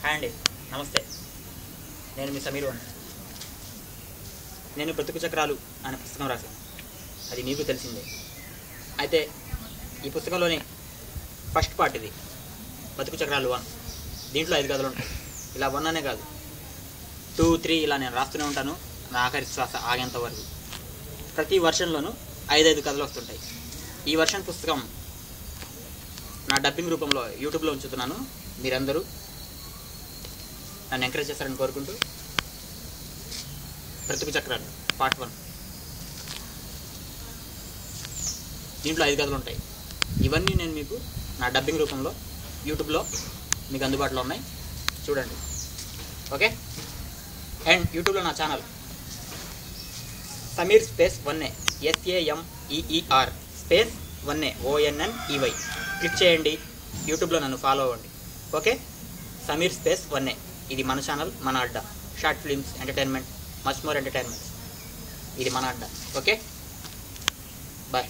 Hi అండి, నమస్తే. నేను మీ సమీర్ వాణి. నేను బ్రతుకు చక్రాలు అనే పుస్తకం రాశాను. అది మీకు తెలిసిందే. అయితే ఈ పుస్తకంలోని ఫస్ట్ పార్ట్ ఇది, బ్రతుకు చక్రాలు 1. దీంట్లో 5 కథలు ఉంటాయి. ఇలా 1 అనే కాదు, 2, 3 ఇలా నేను రాస్తూనే ఉంటాను నా ఆఖరి శ్వాస ఆగేంత వరకు. ప్రతి వర్షన్లోనూ 5 కథలు వస్తుంటాయి. ఈ వర్షన్ పుస్తకం నా డబ్బింగ్ రూపంలో యూట్యూబ్లో ఉంచుతున్నాను. మీరందరూ నన్ను ఎంకరేజ్ చేస్తారని కోరుకుంటూ, బ్రతుకు చక్రాలు పార్ట్ 1. దీంట్లో 5 కథలు ఉంటాయి. ఇవన్నీ నేను మీకు నా డబ్బింగ్ రూపంలో యూట్యూబ్లో మీకు అందుబాటులో ఉన్నాయి, చూడండి. ఓకే. అండ్ యూట్యూబ్లో నా channel Sameer space 1A SAMEER space 1A ONNEY click చేయండి. యూట్యూబ్లో నన్ను ఫాలో అవ్వండి. ఓకే. Sameer space 1A. ఇది మన ఛానల్, మన అడ్డా. Short films, entertainment, much more entertainment. ఇది మన అడ్డా. Okay, bye.